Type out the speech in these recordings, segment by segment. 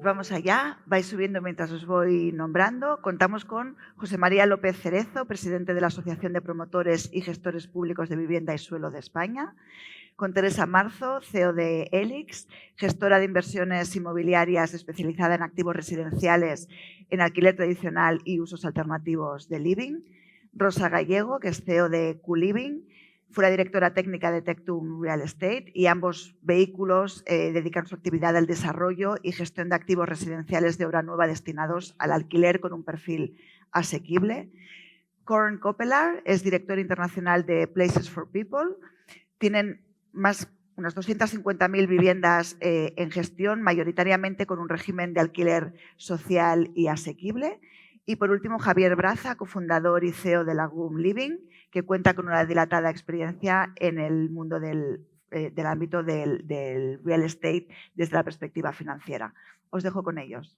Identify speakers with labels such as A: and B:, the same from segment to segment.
A: Vamos allá, vais subiendo mientras os voy nombrando. Contamos con José María López Cerezo, presidente de la Asociación de Promotores y Gestores Públicos de Vivienda y Suelo de España. Con Teresa Marzo, CEO de Elix, gestora de inversiones inmobiliarias especializada en activos residenciales, en alquiler tradicional y usos alternativos de living. Rosa Gallego, que es CEO de QLiving, fue la directora técnica de Tectum Real Estate, y ambos vehículos dedican su actividad al desarrollo y gestión de activos residenciales de obra nueva destinados al alquiler con un perfil asequible. Coren Copelar es director internacional de Places for People. Tienen unas 250.000 viviendas en gestión, mayoritariamente con un régimen de alquiler social y asequible. Y por último, Javier Braza, cofundador y CEO de Lagum Living, que cuenta con una dilatada experiencia en el mundo del ámbito del real estate desde la perspectiva financiera. Os dejo con ellos.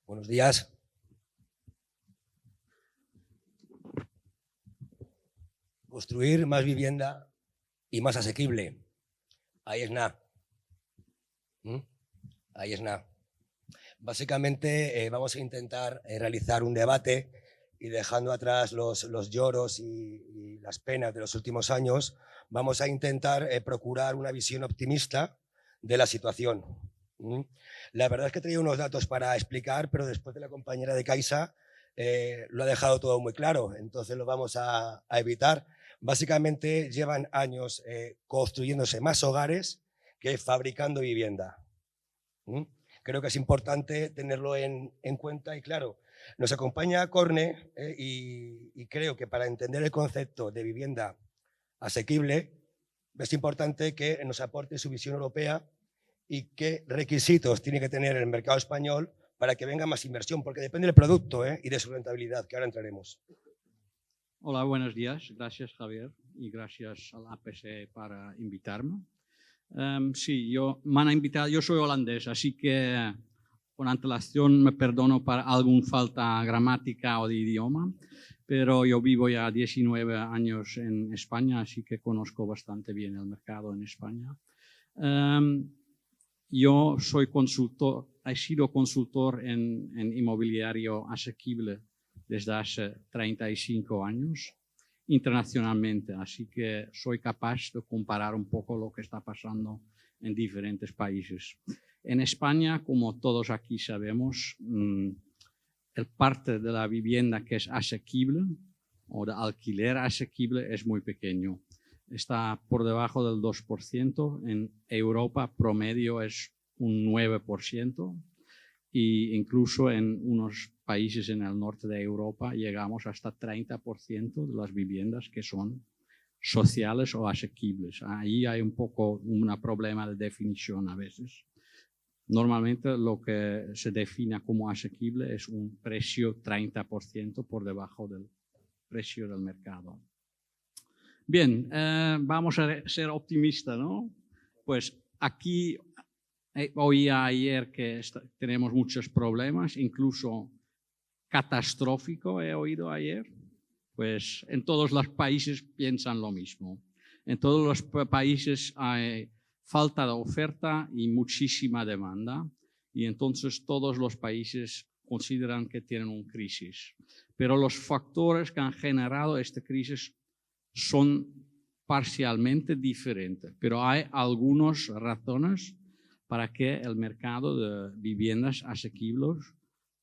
B: Buenos días. Construir más vivienda y más asequible. Ahí es nada. Ahí es nada. Básicamente vamos a intentar realizar un debate y, dejando atrás los lloros y las penas de los últimos años, vamos a intentar procurar una visión optimista de la situación. La verdad es que he traído unos datos para explicar, pero después de la compañera de Caixa lo ha dejado todo muy claro, entonces lo vamos a evitar. Básicamente llevan años construyéndose más hogares que fabricando vivienda. Creo que es importante tenerlo en cuenta y, claro, nos acompaña Corne y creo que para entender el concepto de vivienda asequible es importante que nos aporte su visión europea y qué requisitos tiene que tener el mercado español para que venga más inversión, porque depende del producto y de su rentabilidad, que ahora entraremos.
C: Hola, buenos días. Gracias, Javier, y gracias al APC para invitarme. Sí, me han invitado, yo soy holandés, así que con antelación me perdono para alguna falta gramática o de idioma, pero yo vivo ya 19 años en España, así que conozco bastante bien el mercado en España. Yo soy consultor, he sido consultor en inmobiliario asequible desde hace 35 años internacionalmente, así que soy capaz de comparar un poco lo que está pasando en diferentes países. En España, como todos aquí sabemos, el parte de la vivienda que es asequible o de alquiler asequible es muy pequeño. Está por debajo del 2%, en Europa promedio es un 9%. Y incluso en unos países en el norte de Europa llegamos hasta 30% de las viviendas que son sociales o asequibles. Ahí hay un poco un problema de definición a veces. Normalmente lo que se define como asequible es un precio 30% por debajo del precio del mercado. Bien, vamos a ser optimistas, ¿no? Pues aquí oía ayer que tenemos muchos problemas, incluso catastrófico he oído ayer. Pues en todos los países piensan lo mismo. En todos los países hay falta de oferta y muchísima demanda, y entonces todos los países consideran que tienen una crisis. Pero los factores que han generado esta crisis son parcialmente diferentes, pero hay algunas razones para que el mercado de viviendas asequibles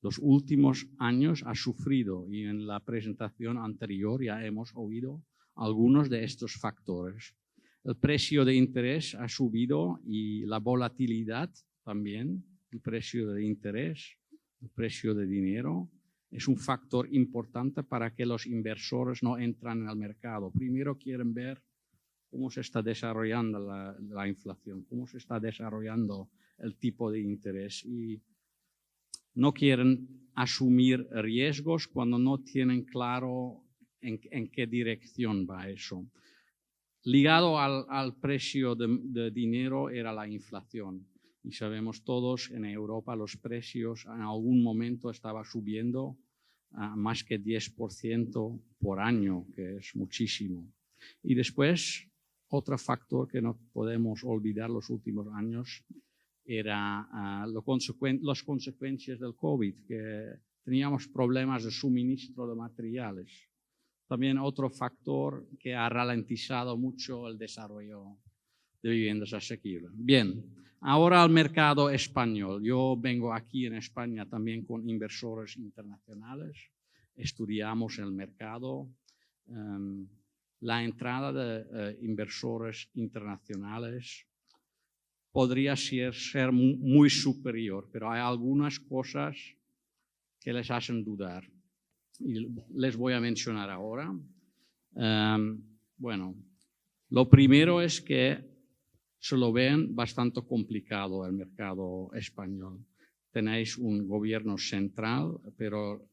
C: los últimos años ha sufrido, y en la presentación anterior ya hemos oído algunos de estos factores. El precio de interés ha subido y la volatilidad también, el precio de interés, el precio de dinero, es un factor importante para que los inversores no entren en el mercado. Primero quieren ver cómo se está desarrollando la inflación, cómo se está desarrollando el tipo de interés. Y no quieren asumir riesgos cuando no tienen claro en qué dirección va eso. Ligado al precio de dinero era la inflación. Y sabemos todos, en Europa los precios en algún momento estaban subiendo más que 10% por año, que es muchísimo. Y después, otro factor que no podemos olvidar los últimos años era las consecuencias del COVID, que teníamos problemas de suministro de materiales. También otro factor que ha ralentizado mucho el desarrollo de viviendas asequibles. Bien, ahora al mercado español. Yo vengo aquí en España también con inversores internacionales. Estudiamos el mercado. La entrada de inversores internacionales podría ser muy superior, pero hay algunas cosas que les hacen dudar. Y les voy a mencionar ahora. Bueno, lo primero es que se lo ven bastante complicado el mercado español. Tenéis un gobierno central, pero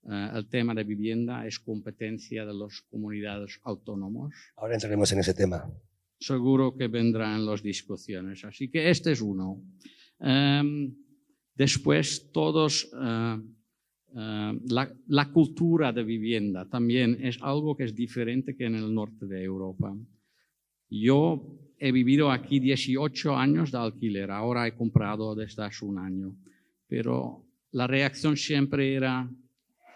C: el tema de vivienda es competencia de las comunidades autónomas.
B: Ahora entraremos en ese tema.
C: Seguro que vendrán las discusiones. Así que este es uno. Después todos... la cultura de vivienda también es algo que es diferente que en el norte de Europa. Yo he vivido aquí 18 años de alquiler, ahora he comprado desde hace un año, pero la reacción siempre era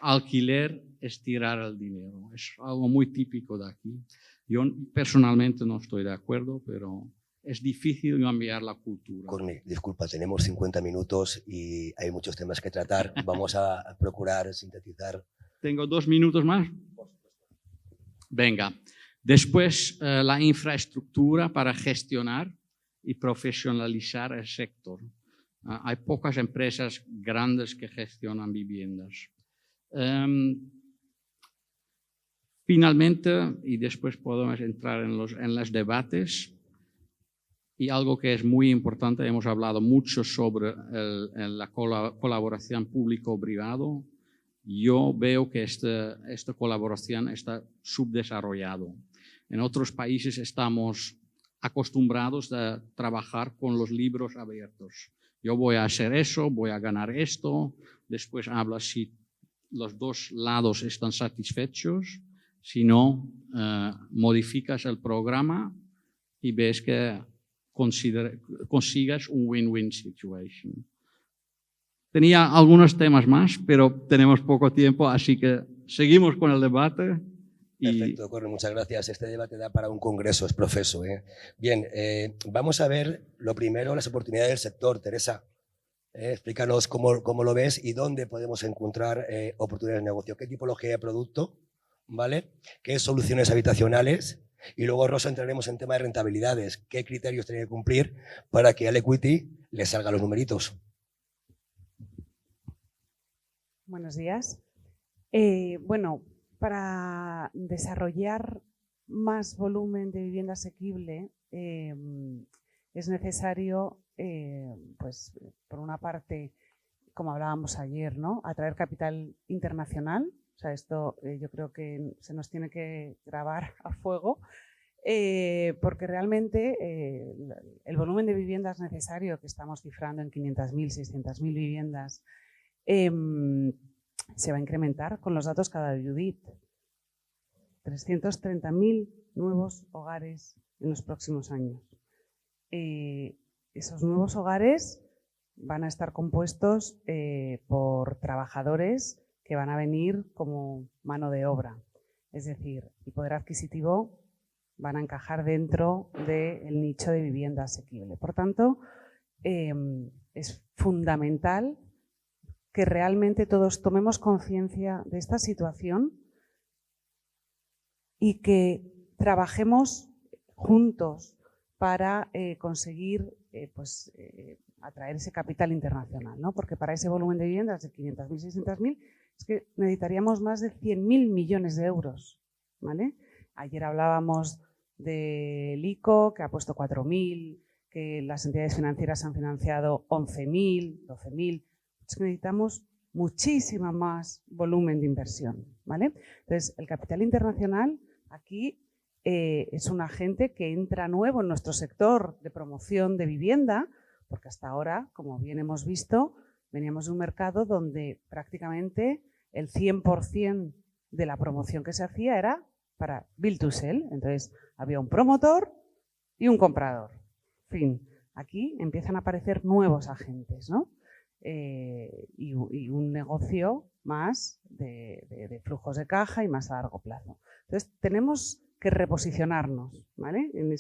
C: alquiler es tirar el dinero, es algo muy típico de aquí. Yo personalmente no estoy de acuerdo, pero es difícil cambiar la cultura.
B: Corny, disculpa, tenemos 50 minutos y hay muchos temas que tratar. Vamos a procurar sintetizar.
C: ¿Tengo 2 minutos más? Venga. Después, la infraestructura para gestionar y profesionalizar el sector. Hay pocas empresas grandes que gestionan viviendas. Finalmente, y después podemos entrar en los debates, y algo que es muy importante, hemos hablado mucho sobre la colaboración público-privado. Yo veo que esta colaboración está subdesarrollado. En otros países estamos acostumbrados a trabajar con los libros abiertos. Yo voy a hacer eso, voy a ganar esto, después hablas si los dos lados están satisfechos, si no, modificas el programa y ves que consigas un win-win situation. Tenía algunos temas más, pero tenemos poco tiempo, así que seguimos con el debate.
B: Perfecto, Corny, muchas gracias. Este debate da para un congreso, es profeso. Bien, vamos a ver lo primero, las oportunidades del sector. Teresa, explícanos cómo lo ves y dónde podemos encontrar oportunidades de negocio. ¿Qué tipología de producto? ¿Vale? ¿Qué soluciones habitacionales? Y luego, Rosa, entraremos en tema de rentabilidades. ¿Qué criterios tiene que cumplir para que al equity le salgan los numeritos?
D: Buenos días. Bueno, para desarrollar más volumen de vivienda asequible es necesario, pues, por una parte, como hablábamos ayer, ¿no?, atraer capital internacional. O sea, esto yo creo que se nos tiene que grabar a fuego, porque realmente el volumen de viviendas necesario, que estamos cifrando en 500.000, 600.000 viviendas, se va a incrementar con los datos cada Judith. 330.000 nuevos hogares en los próximos años. Esos nuevos hogares van a estar compuestos por trabajadores que van a venir como mano de obra. Es decir, el poder adquisitivo van a encajar dentro del nicho de vivienda asequible. Por tanto, es fundamental que realmente todos tomemos conciencia de esta situación y que trabajemos juntos para conseguir atraer ese capital internacional, ¿no? Porque para ese volumen de viviendas de 500.000, 600.000 es que necesitaríamos más de 100.000 millones de euros, ¿vale? Ayer hablábamos del ICO, que ha puesto 4.000, que las entidades financieras han financiado 11.000, 12.000. Es que necesitamos muchísima más volumen de inversión, ¿vale? Entonces, el capital internacional aquí es un agente que entra nuevo en nuestro sector de promoción de vivienda, porque hasta ahora, como bien hemos visto, veníamos de un mercado donde prácticamente el 100% de la promoción que se hacía era para build to sell. Entonces, había un promotor y un comprador. Fin. Aquí empiezan a aparecer nuevos agentes, ¿no? Y un negocio más de flujos de caja y más a largo plazo. Entonces, tenemos que reposicionarnos, ¿vale? En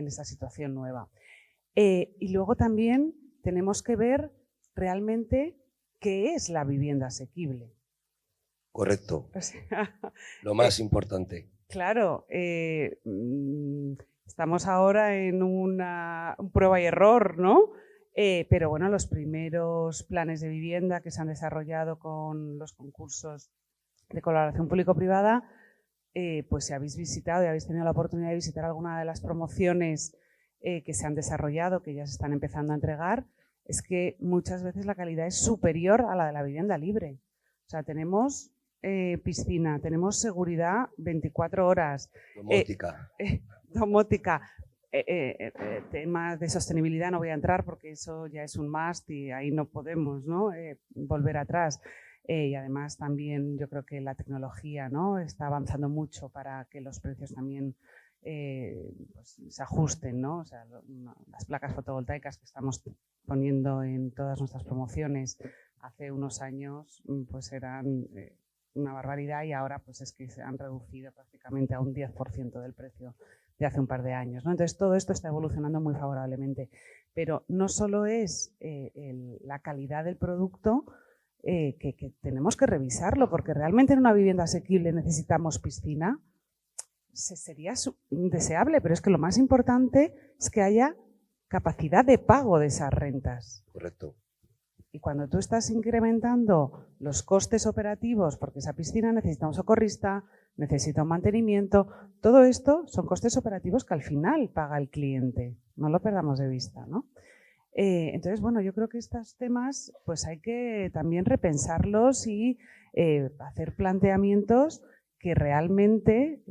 D: esa situación nueva. Y luego también tenemos que ver realmente qué es la vivienda asequible.
B: Correcto.
D: O sea,
B: Lo más importante.
D: Claro, estamos ahora en un prueba y error, ¿no? Pero bueno, los primeros planes de vivienda que se han desarrollado con los concursos de colaboración público-privada, pues si habéis visitado y habéis tenido la oportunidad de visitar alguna de las promociones que se han desarrollado, que ya se están empezando a entregar, es que muchas veces la calidad es superior a la de la vivienda libre. O sea, tenemos piscina, tenemos seguridad 24 horas.
B: Domótica.
D: Domótica. Temas de sostenibilidad no voy a entrar porque eso ya es un must y ahí no podemos, ¿no? Volver atrás. Y además también yo creo que la tecnología, ¿no? Está avanzando mucho para que los precios también pues, se ajusten, ¿no? O sea, las placas fotovoltaicas que estamos poniendo en todas nuestras promociones hace unos años pues eran una barbaridad y ahora pues es que se han reducido prácticamente a un 10% del precio de hace un par de años, ¿no? Entonces todo esto está evolucionando muy favorablemente, pero no solo es la calidad del producto, que tenemos que revisarlo, porque realmente en una vivienda asequible necesitamos piscina, sería deseable, pero es que lo más importante es que haya capacidad de pago de esas rentas.
B: Correcto.
D: Y cuando tú estás incrementando los costes operativos, porque esa piscina necesita un socorrista, necesita un mantenimiento, todo esto son costes operativos que al final paga el cliente, no lo perdamos de vista, ¿no? Entonces, bueno, yo creo que estos temas pues hay que también repensarlos y hacer planteamientos que realmente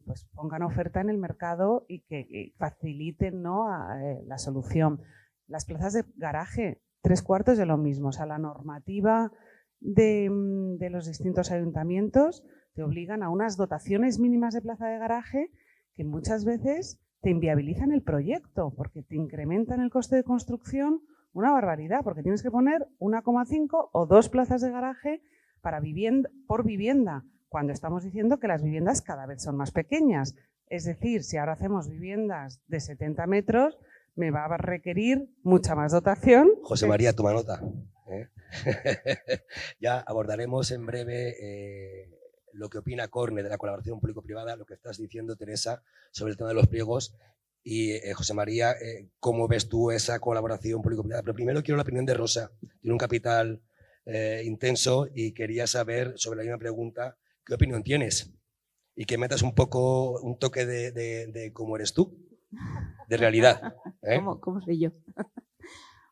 D: pues pongan oferta en el mercado y que faciliten, ¿no? La solución. Las plazas de garaje, 3/4 de lo mismo. O sea, la normativa de los distintos ayuntamientos te obligan a unas dotaciones mínimas de plaza de garaje que muchas veces te inviabilizan el proyecto porque te incrementan el coste de construcción una barbaridad, porque tienes que poner 1,5 o 2 plazas de garaje por vivienda, cuando estamos diciendo que las viviendas cada vez son más pequeñas. Es decir, si ahora hacemos viviendas de 70 metros, me va a requerir mucha más dotación.
B: José María, toma nota. Ya abordaremos en breve lo que opina Corne de la colaboración público-privada, lo que estás diciendo, Teresa, sobre el tema de los pliegos. Y José María, ¿cómo ves tú esa colaboración público-privada? Pero primero quiero la opinión de Rosa. Tiene un capital intenso y quería saber, sobre la misma pregunta, ¿qué opinión tienes? Y que metas un poco, un toque de cómo eres tú, de realidad.
E: ¿Cómo soy yo?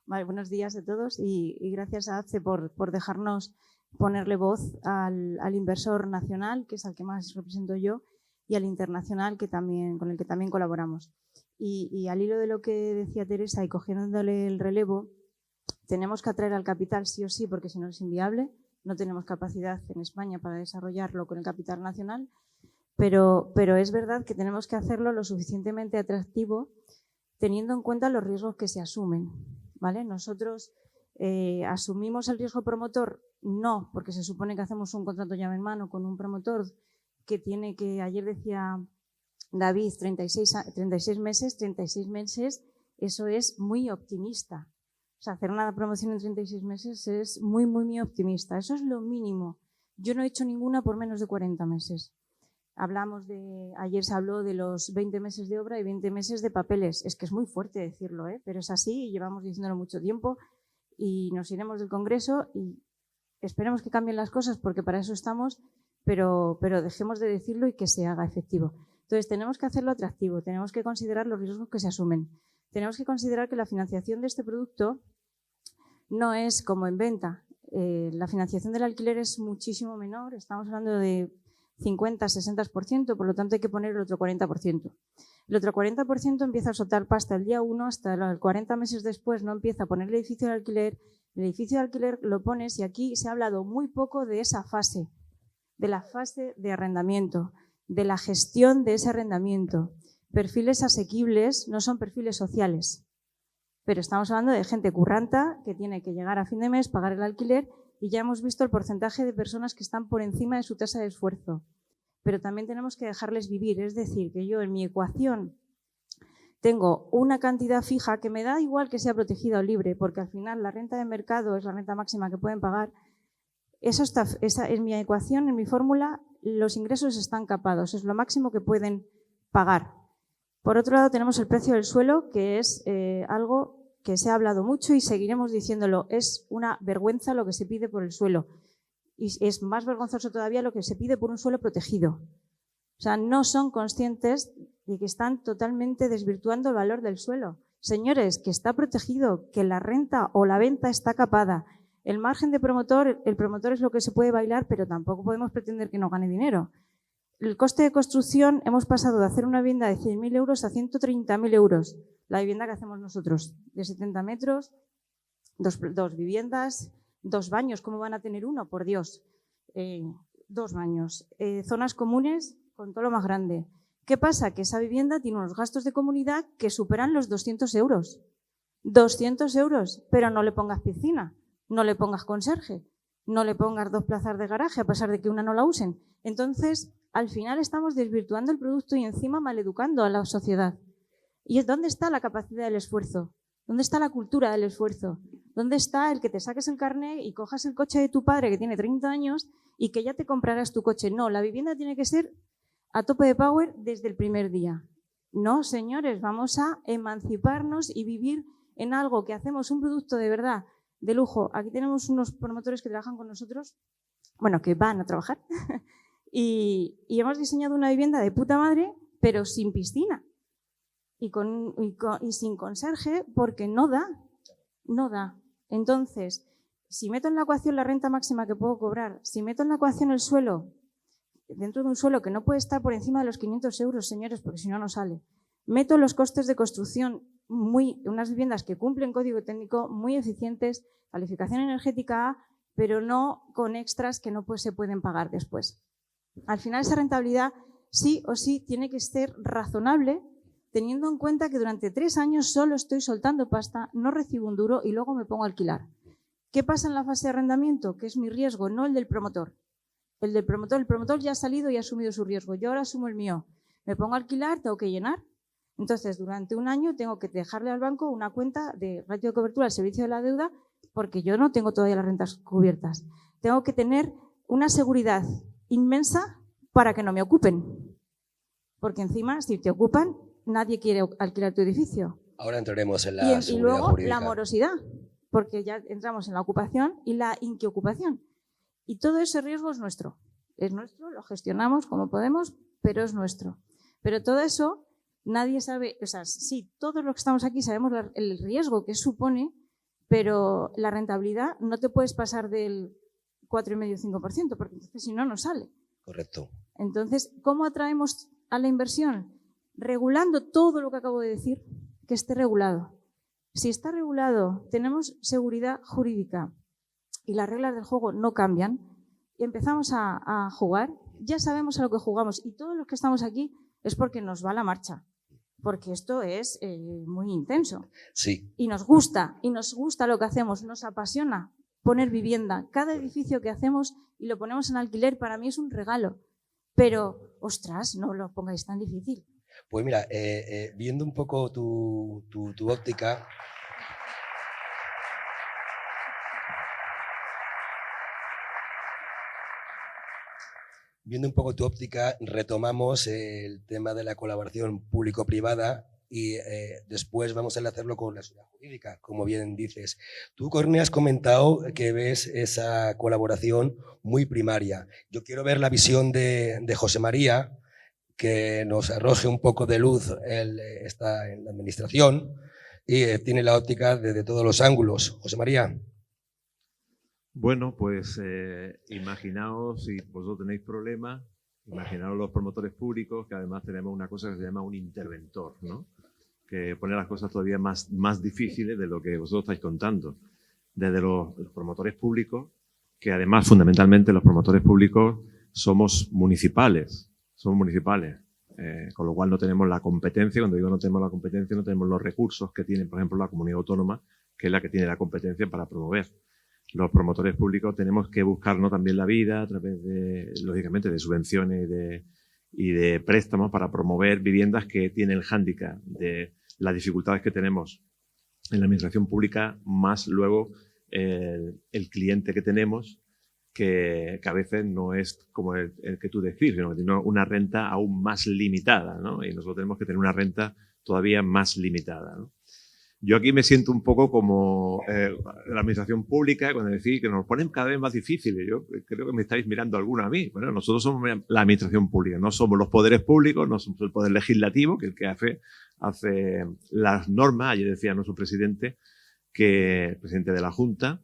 E: Vale, buenos días a todos y gracias a ACCE por dejarnos ponerle voz al inversor nacional, que es al que más represento yo, y al internacional, con el que también colaboramos. Y al hilo de lo que decía Teresa y cogiéndole el relevo, tenemos que atraer al capital sí o sí, porque si no es inviable. No tenemos capacidad en España para desarrollarlo con el capital nacional, pero es verdad que tenemos que hacerlo lo suficientemente atractivo teniendo en cuenta los riesgos que se asumen, ¿vale? Nosotros ¿asumimos el riesgo promotor? No, porque se supone que hacemos un contrato llave en mano con un promotor que tiene que, ayer decía David, 36 meses, eso es muy optimista. O sea, hacer una promoción en 36 meses es muy, muy, muy optimista. Eso es lo mínimo. Yo no he hecho ninguna por menos de 40 meses. Ayer se habló de los 20 meses de obra y 20 meses de papeles. Es que es muy fuerte decirlo, pero es así y llevamos diciéndolo mucho tiempo y nos iremos del Congreso y esperemos que cambien las cosas porque para eso estamos, pero dejemos de decirlo y que se haga efectivo. Entonces, tenemos que hacerlo atractivo, tenemos que considerar los riesgos que se asumen. Tenemos que considerar que la financiación de este producto no es como en venta. La financiación del alquiler es muchísimo menor, estamos hablando de 50-60%, por lo tanto hay que poner el otro 40%. El otro 40% empieza a soltar pasta el día 1 hasta los 40 meses después, no empieza a poner el edificio de alquiler. El edificio de alquiler lo pones y aquí se ha hablado muy poco de esa fase, de la fase de arrendamiento, de la gestión de ese arrendamiento. Perfiles asequibles no son perfiles sociales, pero estamos hablando de gente curranta que tiene que llegar a fin de mes, pagar el alquiler y ya hemos visto el porcentaje de personas que están por encima de su tasa de esfuerzo. Pero también tenemos que dejarles vivir, es decir, que yo en mi ecuación tengo una cantidad fija que me da igual que sea protegida o libre, porque al final la renta de mercado es la renta máxima que pueden pagar. Eso está, en mi ecuación, en mi fórmula, los ingresos están capados, es lo máximo que pueden pagar. Por otro lado, tenemos el precio del suelo, que es algo que se ha hablado mucho y seguiremos diciéndolo. Es una vergüenza lo que se pide por el suelo. Y es más vergonzoso todavía lo que se pide por un suelo protegido. O sea, no son conscientes de que están totalmente desvirtuando el valor del suelo. Señores, que está protegido, que la renta o la venta está capada. El margen de promotor, el promotor es lo que se puede bailar, pero tampoco podemos pretender que no gane dinero. El coste de construcción, hemos pasado de hacer una vivienda de 100.000 euros a 130.000 euros. La vivienda que hacemos nosotros, de 70 metros, dos viviendas, 2 baños. ¿Cómo van a tener uno? Por Dios. 2 baños. Zonas comunes con todo lo más grande. ¿Qué pasa? Que esa vivienda tiene unos gastos de comunidad que superan los 200 euros. 200 euros, pero no le pongas piscina, no le pongas conserje, no le pongas 2 plazas de garaje, a pesar de que una no la usen. Entonces, al final estamos desvirtuando el producto y encima maleducando a la sociedad. ¿Y dónde está la capacidad del esfuerzo? ¿Dónde está la cultura del esfuerzo? ¿Dónde está el que te saques el carnet y cojas el coche de tu padre que tiene 30 años y que ya te comprarás tu coche? No, la vivienda tiene que ser a tope de power desde el primer día. No, señores, vamos a emanciparnos y vivir en algo que hacemos un producto de verdad, de lujo. Aquí tenemos unos promotores que trabajan con nosotros, bueno, que van a trabajar, y hemos diseñado una vivienda de puta madre, pero sin piscina y sin conserje, porque no da. Entonces, si meto en la ecuación la renta máxima que puedo cobrar, si meto en la ecuación el suelo, dentro de un suelo que no puede estar por encima de los 500 euros, señores, porque si no, no sale. Meto los costes de construcción, unas viviendas que cumplen código técnico, muy eficientes, calificación energética A, pero no con extras que no se pueden pagar después. Al final, esa rentabilidad sí o sí tiene que ser razonable, teniendo en cuenta que durante 3 años solo estoy soltando pasta, no recibo un duro y luego me pongo a alquilar. ¿Qué pasa en la fase de arrendamiento? Que es mi riesgo, no el del promotor. El promotor ya ha salido y ha asumido su riesgo. Yo ahora asumo el mío. Me pongo a alquilar, tengo que llenar. Entonces, durante 1 año tengo que dejarle al banco una cuenta de ratio de cobertura al servicio de la deuda porque yo no tengo todavía las rentas cubiertas. Tengo que tener una seguridad inmensa para que no me ocupen. Porque encima, si te ocupan, nadie quiere alquilar tu edificio.
B: Ahora entraremos en la seguridad
E: y luego
B: jurídica.
E: la morosidad, porque ya entramos en la ocupación y la inquiocupación. Y todo ese riesgo es nuestro, lo gestionamos como podemos, pero es nuestro. Pero todo eso nadie sabe, o sea, sí, todos los que estamos aquí sabemos el riesgo que supone, pero la rentabilidad no te puedes pasar del 4,5-5%, porque entonces si no, no sale.
B: Correcto.
E: Entonces, ¿cómo atraemos a la inversión? Regulando todo lo que acabo de decir, que esté regulado. Si está regulado, tenemos seguridad jurídica y las reglas del juego no cambian y empezamos a jugar, ya sabemos a lo que jugamos y todos los que estamos aquí es porque nos va la marcha, porque esto es muy intenso.
B: Sí.
E: Y nos gusta lo que hacemos, nos apasiona poner vivienda. Cada edificio que hacemos y lo ponemos en alquiler para mí es un regalo, pero, ostras, no lo pongáis tan difícil.
B: Pues mira, viendo un poco tu óptica, retomamos el tema de la colaboración público-privada y después vamos a hacerlo con la seguridad jurídica, como bien dices. Tú, Corne, has comentado que ves esa colaboración muy primaria. Yo quiero ver la visión de José María, que nos arroje un poco de luz. Él está en la administración y tiene la óptica desde todos los ángulos. José María.
F: Bueno, pues imaginaos, si vosotros tenéis problemas, imaginaos los promotores públicos, que además tenemos una cosa que se llama un interventor, ¿no? Que pone las cosas todavía más difíciles de lo que vosotros estáis contando. Desde los promotores públicos, que además fundamentalmente los promotores públicos somos municipales, con lo cual no tenemos la competencia. Cuando digo no tenemos la competencia, no tenemos los recursos que tiene, por ejemplo, la comunidad autónoma, que es la que tiene la competencia para promover. Los promotores públicos tenemos que buscarnos también la vida a través de, lógicamente, de subvenciones y de préstamos para promover viviendas que tienen el hándicap de las dificultades que tenemos en la administración pública, más luego el cliente que tenemos, que a veces no es como el que tú describes, sino que tiene una renta aún más limitada, ¿no? Y nosotros tenemos que tener una renta todavía más limitada, ¿no? Yo aquí me siento un poco como la administración pública, cuando decís que nos ponen cada vez más difíciles. Yo creo que me estáis mirando alguno a mí. Bueno, nosotros somos la administración pública, no somos los poderes públicos, no somos el poder legislativo, que es el que hace las normas. Ayer decía nuestro presidente, el presidente de la Junta,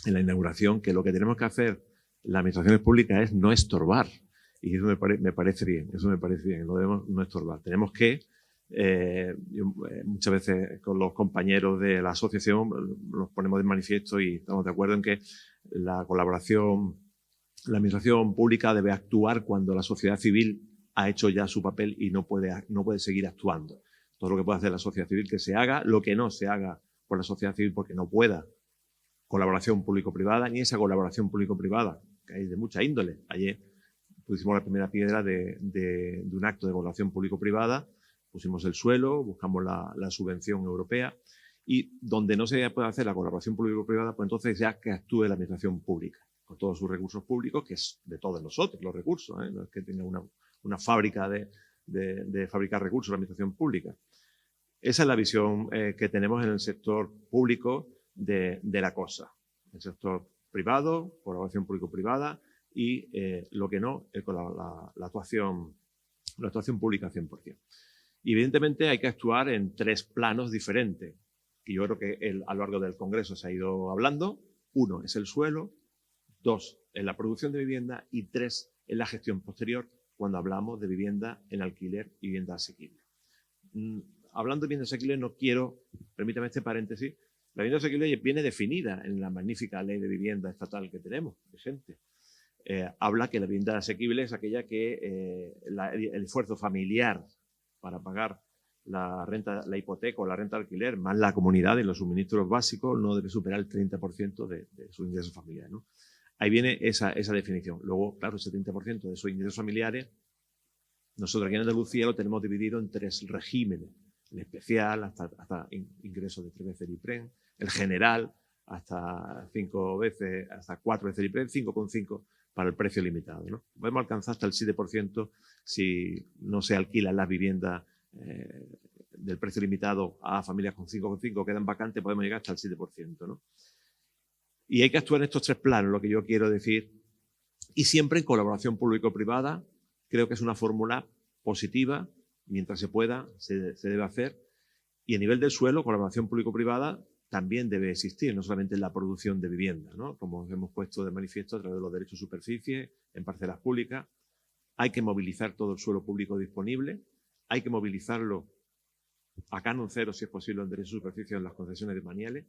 F: en la inauguración, que lo que tenemos que hacer las administraciones públicas es no estorbar. Y eso me parece bien, no debemos no estorbar. Tenemos que muchas veces con los compañeros de la asociación nos ponemos de manifiesto y estamos de acuerdo en que la colaboración, la administración pública debe actuar cuando la sociedad civil ha hecho ya su papel y no puede seguir actuando. Todo lo que puede hacer la sociedad civil que se haga, lo que no se haga por la sociedad civil porque no pueda. Colaboración público-privada, ni esa colaboración público-privada, que hay de mucha índole. Ayer pusimos la primera piedra de un acto de colaboración público-privada. Pusimos el suelo, buscamos la subvención europea y donde no se puede hacer la colaboración público-privada, pues entonces ya que actúe la administración pública, con todos sus recursos públicos, que es de todos nosotros los recursos, no es que tenga una fábrica de fabricar recursos la administración pública. Esa es la visión que tenemos en el sector público de la cosa. El sector privado, colaboración público-privada y lo que no, con la actuación pública 100%. Y evidentemente hay que actuar en 3 planos diferentes, que yo creo que a lo largo del Congreso se ha ido hablando. 1 es el suelo, 2 es la producción de vivienda y 3 es la gestión posterior cuando hablamos de vivienda en alquiler y vivienda asequible. Hablando de vivienda asequible no quiero, permítame este paréntesis, la vivienda asequible viene definida en la magnífica ley de vivienda estatal que tenemos vigente. Habla que la vivienda asequible es aquella que el esfuerzo familiar para pagar la renta, la hipoteca o la renta de alquiler, más la comunidad y los suministros básicos, no debe superar el 30% de sus ingresos familiares, ¿no? Ahí viene esa definición. Luego, claro, ese 30% de sus ingresos familiares, nosotros aquí en Andalucía lo tenemos dividido en 3 regímenes. El especial, hasta ingresos de 3 veces el IPREN, el general, hasta 4 veces el IPREN, 5,5 para el precio limitado, ¿no? Podemos alcanzar hasta el 7% si no se alquilan las viviendas del precio limitado a familias con 5,5 quedan vacantes, podemos llegar hasta el 7%, ¿no? Y hay que actuar en estos 3 planos, lo que yo quiero decir, y siempre en colaboración público-privada. Creo que es una fórmula positiva, mientras se pueda, se debe hacer. Y a nivel del suelo, colaboración público-privada también debe existir, no solamente en la producción de vivienda, ¿no? Como hemos puesto de manifiesto a través de los derechos de superficie, en parcelas públicas. Hay que movilizar todo el suelo público disponible, hay que movilizarlo a canon cero, si es posible, en derechos de superficie en las concesiones demaniales,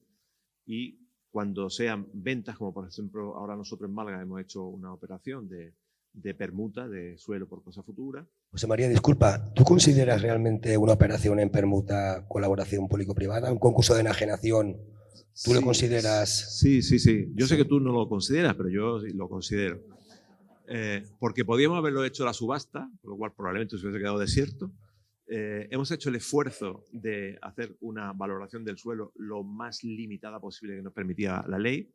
F: y cuando sean ventas, como por ejemplo ahora nosotros en Málaga hemos hecho una operación de permuta de suelo por cosa futura.
B: José María, disculpa, ¿tú consideras realmente una operación en permuta colaboración público-privada, un concurso de enajenación? ¿Tú lo consideras?
F: Sí. Yo sé que tú no lo consideras, pero yo sí lo considero. Porque podíamos haberlo hecho la subasta, con lo cual probablemente se hubiese quedado desierto. Hemos hecho el esfuerzo de hacer una valoración del suelo lo más limitada posible que nos permitía la ley.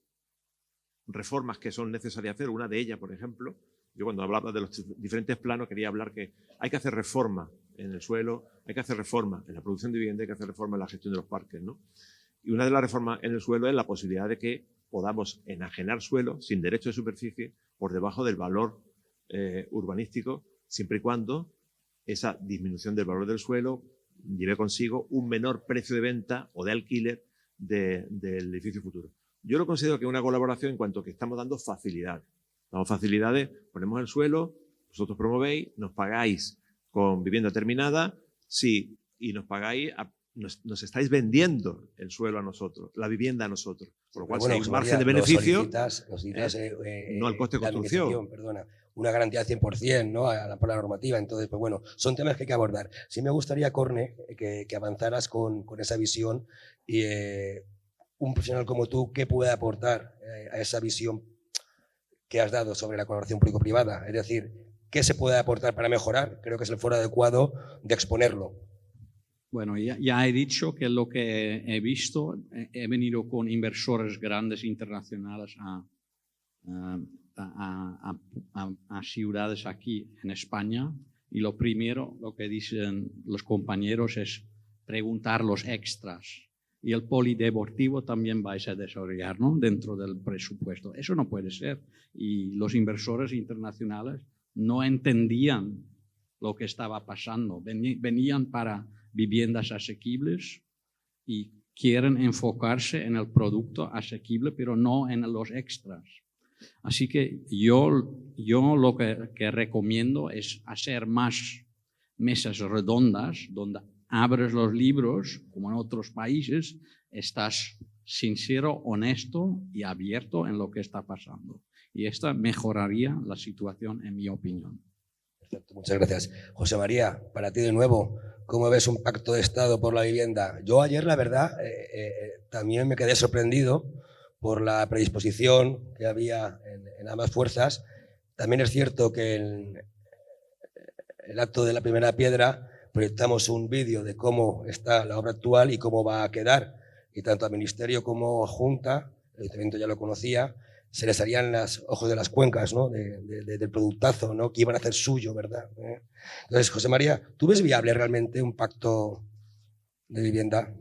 F: Reformas que son necesarias hacer, una de ellas, por ejemplo, yo cuando hablaba de los diferentes planos quería hablar que hay que hacer reforma en el suelo, hay que hacer reforma en la producción de vivienda, hay que hacer reforma en la gestión de los parques, ¿no? Y una de las reformas en el suelo es la posibilidad de que podamos enajenar suelo sin derecho de superficie por debajo del valor urbanístico, siempre y cuando esa disminución del valor del suelo lleve consigo un menor precio de venta o de alquiler del edificio futuro. Yo lo considero que es una colaboración en cuanto que estamos dando facilidades. Damos facilidades, ponemos el suelo, vosotros promovéis, nos pagáis con vivienda terminada, sí, y nos pagáis, nos estáis vendiendo el suelo a nosotros, la vivienda a nosotros. Por lo cual, si hay un margen de beneficio, no al coste de construcción.
B: Perdona, una garantía 100%, ¿no? Por la normativa. Entonces, pues bueno, son temas que hay que abordar. Sí me gustaría, Corne, que avanzaras con esa visión y un profesional como tú, ¿qué puede aportar a esa visión que has dado sobre la colaboración público-privada? Es decir, ¿qué se puede aportar para mejorar? Creo que es el foro adecuado de exponerlo.
C: Bueno, ya he dicho que lo que he visto, he venido con inversores grandes internacionales a ciudades aquí en España, y lo primero, lo que dicen los compañeros, es preguntar los extras. Y el polideportivo también vais a desarrollar, ¿no?, dentro del presupuesto. Eso no puede ser. Y los inversores internacionales no entendían lo que estaba pasando. Venían para viviendas asequibles y quieren enfocarse en el producto asequible, pero no en los extras. Así que yo lo que recomiendo es hacer más mesas redondas donde abres los libros, como en otros países, estás sincero, honesto y abierto en lo que está pasando. Y esta mejoraría la situación, en mi opinión.
B: Perfecto, muchas gracias. José María, para ti de nuevo, ¿cómo ves un pacto de Estado por la vivienda? Yo ayer, la verdad, también me quedé sorprendido por la predisposición que había en ambas fuerzas. También es cierto que en el acto de la primera piedra proyectamos un vídeo de cómo está la obra actual y cómo va a quedar. Y tanto al Ministerio como a Junta, el Ayuntamiento ya lo conocía, se les harían los ojos de las cuencas, ¿no?, del productazo, ¿no?, que iban a hacer suyo, ¿verdad? Entonces, José María, ¿tú ves viable realmente un pacto de vivienda?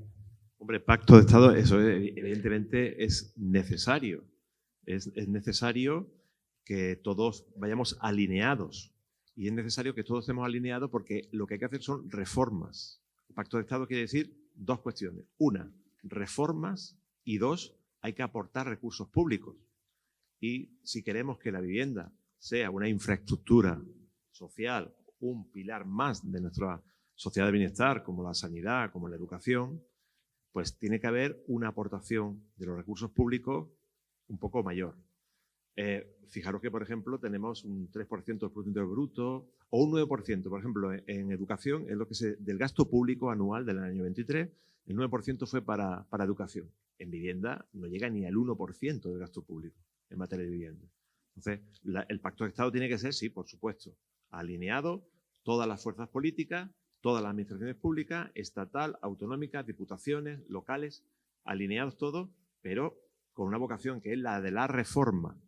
F: Hombre, pacto de Estado, eso evidentemente es necesario. Es necesario que todos vayamos alineados. Y es necesario que todos estemos alineados porque lo que hay que hacer son reformas. El pacto de Estado quiere decir dos cuestiones. Una, reformas, y dos, hay que aportar recursos públicos. Y si queremos que la vivienda sea una infraestructura social, un pilar más de nuestra sociedad de bienestar, como la sanidad, como la educación, pues tiene que haber una aportación de los recursos públicos un poco mayor. Fijaros que, por ejemplo, tenemos un 3% del Producto Interior Bruto o un 9%, por ejemplo, en educación, es lo que del gasto público anual del año 23, el 9% fue para educación. En vivienda no llega ni al 1% del gasto público en materia de vivienda. Entonces, el pacto de Estado tiene que ser, sí, por supuesto, alineado, todas las fuerzas políticas, todas las administraciones públicas, estatal, autonómicas, diputaciones, locales, alineados todos, pero con una vocación que es la de la reforma.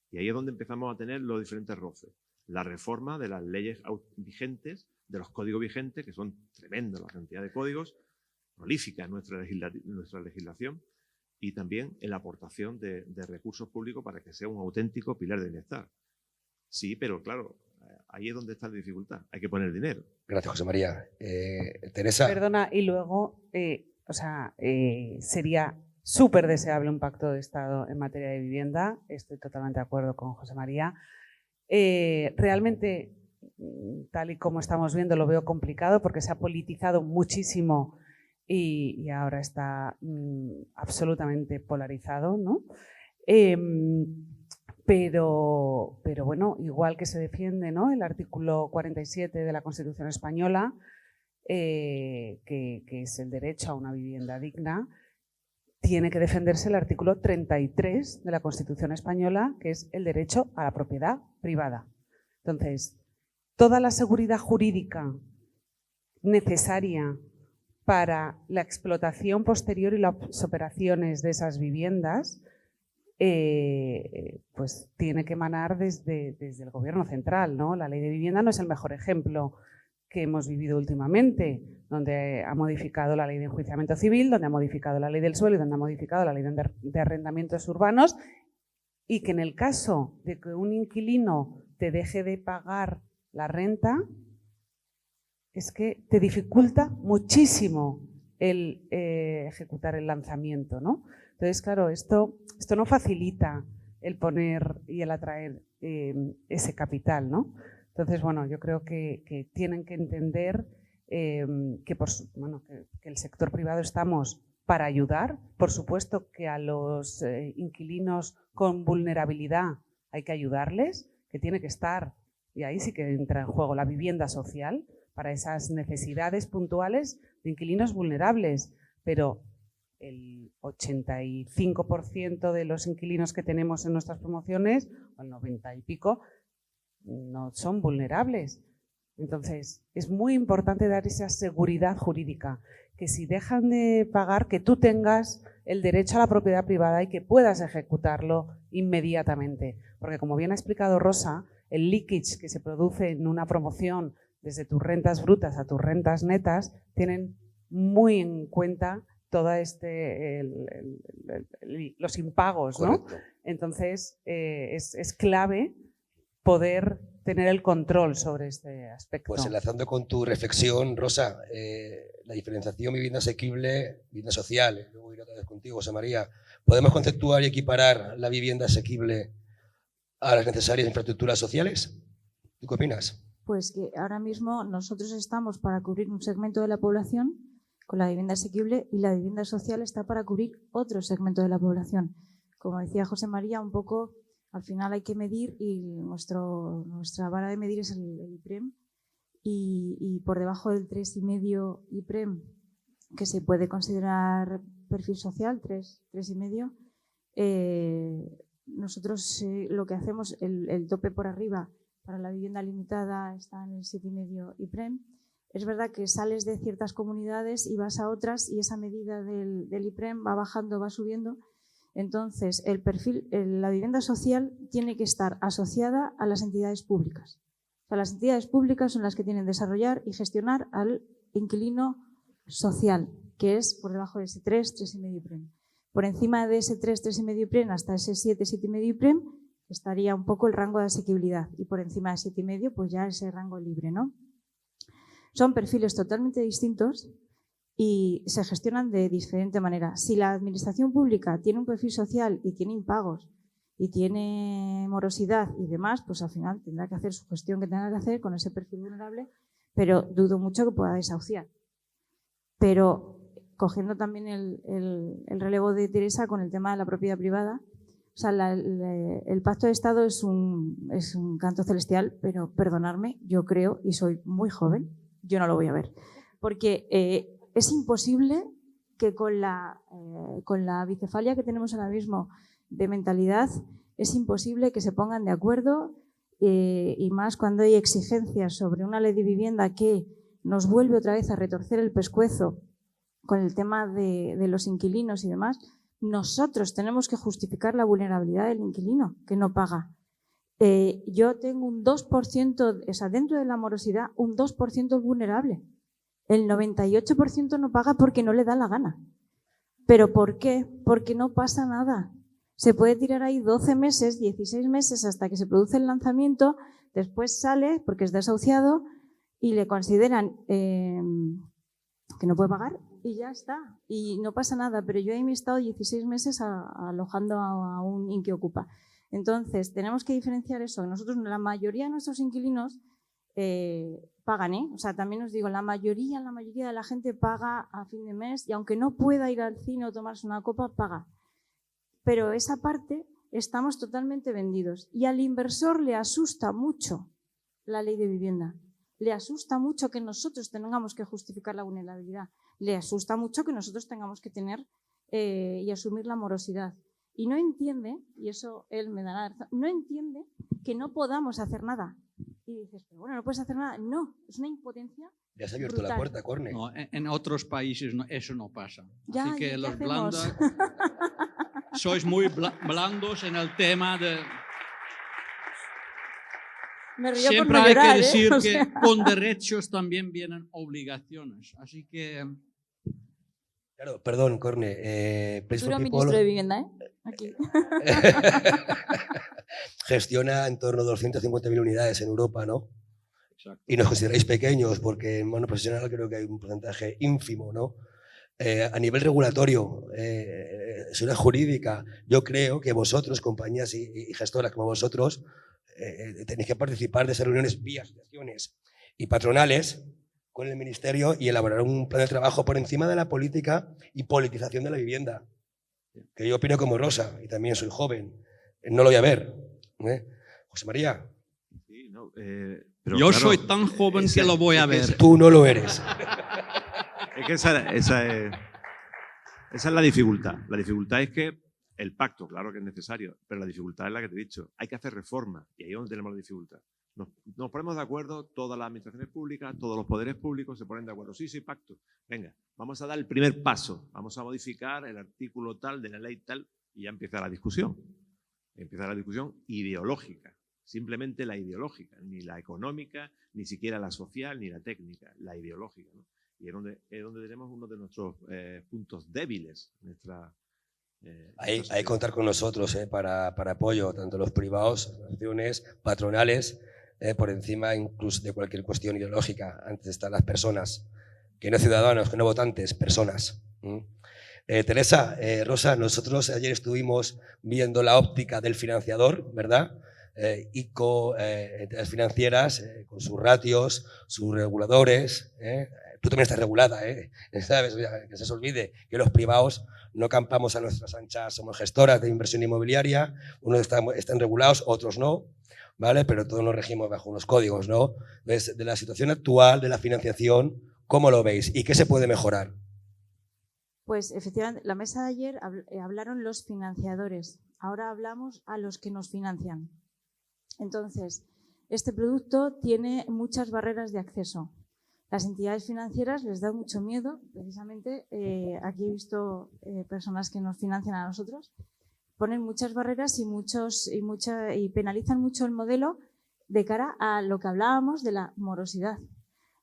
F: Y ahí es donde empezamos a tener los diferentes roces. La reforma de las leyes vigentes, de los códigos vigentes, que son tremendos la cantidad de códigos, prolífica en nuestra legislación, y también en la aportación de recursos públicos para que sea un auténtico pilar de bienestar. Sí, pero claro, ahí es donde está la dificultad. Hay que poner dinero.
B: Gracias, José María. Teresa.
D: Perdona, y luego, sería súper deseable un pacto de Estado en materia de vivienda. Estoy totalmente de acuerdo con José María. Realmente, tal y como estamos viendo, lo veo complicado porque se ha politizado muchísimo y ahora está absolutamente polarizado, ¿no? Pero bueno, igual que se defiende, ¿no?, el artículo 47 de la Constitución española, que es el derecho a una vivienda digna, tiene que defenderse el artículo 33 de la Constitución española, que es el derecho a la propiedad privada. Entonces, toda la seguridad jurídica necesaria para la explotación posterior y las operaciones de esas viviendas, pues tiene que emanar desde el Gobierno central, ¿no? La Ley de Vivienda no es el mejor ejemplo que hemos vivido últimamente, donde ha modificado la Ley de Enjuiciamiento Civil, donde ha modificado la Ley del Suelo y donde ha modificado la Ley de Arrendamientos Urbanos, y que en el caso de que un inquilino te deje de pagar la renta, es que te dificulta muchísimo el ejecutar el lanzamiento, ¿no? Entonces, claro, esto no facilita el poner y el atraer ese capital, ¿no? Entonces, bueno, yo creo que tienen que entender que el sector privado estamos para ayudar. Por supuesto que a los inquilinos con vulnerabilidad hay que ayudarles, que tiene que estar, y ahí sí que entra en juego la vivienda social para esas necesidades puntuales de inquilinos vulnerables, pero el 85% de los inquilinos que tenemos en nuestras promociones, o el 90 y pico, no son vulnerables. Entonces, es muy importante dar esa seguridad jurídica, que si dejan de pagar, que tú tengas el derecho a la propiedad privada y que puedas ejecutarlo inmediatamente. Porque, como bien ha explicado Rosa, el leakage que se produce en una promoción desde tus rentas brutas a tus rentas netas tienen muy en cuenta toda los impagos, ¿no?
B: Correcto.
D: Entonces, es clave poder tener el control sobre este aspecto.
B: Pues enlazando con tu reflexión, Rosa, la diferenciación vivienda asequible, vivienda social, luego iré otra vez contigo, José María, ¿podemos conceptuar y equiparar la vivienda asequible a las necesarias infraestructuras sociales? ¿Tú qué opinas?
E: Pues que ahora mismo nosotros estamos para cubrir un segmento de la población con la vivienda asequible y la vivienda social está para cubrir otro segmento de la población. Como decía José María, un poco al final hay que medir y nuestra vara de medir es el IPREM y por debajo del 3,5 IPREM, que se puede considerar perfil social, 3,5, nosotros lo que hacemos, el tope por arriba para la vivienda limitada está en el 7,5 IPREM. Es verdad que sales de ciertas comunidades y vas a otras y esa medida del IPREM va bajando, va subiendo. Entonces, el perfil, la vivienda social tiene que estar asociada a las entidades públicas. O sea, las entidades públicas son las que tienen que desarrollar y gestionar al inquilino social, que es por debajo de ese 3,5 IPREM. Por encima de ese 3,5 IPREM hasta ese 7,5 IPREM estaría un poco el rango de asequibilidad y por encima de 7,5 pues ya ese rango libre, ¿no? Son perfiles totalmente distintos y se gestionan de diferente manera. Si la administración pública tiene un perfil social y tiene impagos y tiene morosidad y demás, pues al final tendrá que hacer su gestión que tenga que hacer con ese perfil vulnerable, pero dudo mucho que pueda desahuciar. Pero cogiendo también el relevo de Teresa con el tema de la propiedad privada, o sea, el pacto de Estado es un canto celestial, pero perdonadme, yo creo, y soy muy joven, yo no lo voy a ver, porque es imposible que con la bicefalia que tenemos ahora mismo de mentalidad, es imposible que se pongan de acuerdo y más cuando hay exigencias sobre una ley de vivienda que nos vuelve otra vez a retorcer el pescuezo con el tema de los inquilinos y demás. Nosotros tenemos que justificar la vulnerabilidad del inquilino que no paga. Yo tengo un 2%, o sea, dentro de la morosidad, un 2% es vulnerable. El 98% no paga porque no le da la gana. ¿Pero por qué? Porque no pasa nada. Se puede tirar ahí 12 meses, 16 meses hasta que se produce el lanzamiento, después sale porque es desahuciado y le consideran que no puede pagar y ya está. Y no pasa nada, pero yo ahí me he estado 16 meses alojando a un inquiocupa. Entonces, tenemos que diferenciar eso. Nosotros, la mayoría de nuestros inquilinos pagan, ¿eh? O sea, también os digo, la mayoría de la gente paga a fin de mes y aunque no pueda ir al cine o tomarse una copa, paga. Pero esa parte estamos totalmente vendidos y al inversor le asusta mucho la ley de vivienda. Le asusta mucho que nosotros tengamos que justificar la vulnerabilidad. Le asusta mucho que nosotros tengamos que tener y asumir la morosidad. Y no entiende, y eso él me dará razón, no entiende que no podamos hacer nada. Y dices, pero bueno, no puedes hacer nada. No, es una impotencia.
B: Ya has abierto
E: brutal.
B: la puerta, Corne.
C: No, en otros países eso no pasa.
E: Ya,
C: Así que
E: ¿y
C: los
E: qué hacemos?
C: blandos, sois muy blandos en el tema de...
E: Me río por
C: Siempre
E: no
C: hay
E: llorar,
C: que decir
E: O
C: que
E: sea,
C: con derechos también vienen obligaciones. Así que...
B: Claro, perdón, Corne. Place
E: Futuro
B: for
E: ministro
B: People
E: de Vivienda, ¿eh? Aquí.
B: gestiona en torno a 250.000 unidades en Europa, ¿no?
C: Exacto.
B: Y nos consideráis pequeños porque en mano profesional creo que hay un porcentaje ínfimo, ¿no? A nivel regulatorio, seguridad jurídica, yo creo que vosotros, compañías y gestoras como vosotros, tenéis que participar de esas reuniones vía asociaciones y patronales con el Ministerio y elaborar un plan de trabajo por encima de la política y politización de la vivienda. Que yo opino como Rosa, y también soy joven. No lo voy a ver. José María.
F: Sí, no,
C: pero yo soy tan joven que lo voy a ver.
B: Tú no lo eres.
F: Es que esa es la dificultad. La dificultad es que el pacto, claro que es necesario, pero la dificultad es la que te he dicho. Hay que hacer reformas y ahí es donde tenemos la dificultad. Nos ponemos de acuerdo, todas las administraciones públicas, todos los poderes públicos se ponen de acuerdo. Sí, pacto. Venga, vamos a dar el primer paso. Vamos a modificar el artículo tal de la ley tal y ya empieza la discusión. Empieza la discusión ideológica. Simplemente la ideológica, ni la económica, ni siquiera la social, ni la técnica, la ideológica, ¿no? Y es donde tenemos uno de nuestros puntos débiles.
B: Hay que contar con nosotros para apoyo, tanto los privados, asociaciones, patronales, por encima incluso de cualquier cuestión ideológica. Antes están las personas, que no ciudadanos, que no votantes, personas. Teresa, Rosa, nosotros ayer estuvimos viendo la óptica del financiador, ¿verdad? ICO, entidades financieras, con sus ratios, sus reguladores. Tú también estás regulada, ¿sabes? Que se os olvide que los privados no campamos a nuestras anchas, somos gestoras de inversión inmobiliaria, unos están regulados, otros no, ¿vale? Pero todos nos regimos bajo unos códigos, ¿no? ¿Ves? De la situación actual, de la financiación, ¿cómo lo veis? ¿Y qué se puede mejorar?
E: Pues efectivamente, la mesa de ayer hablaron los financiadores, ahora hablamos a los que nos financian. Entonces, este producto tiene muchas barreras de acceso. Las entidades financieras les da mucho miedo, precisamente, aquí he visto personas que nos financian a nosotros, ponen muchas barreras y penalizan mucho el modelo de cara a lo que hablábamos de la morosidad.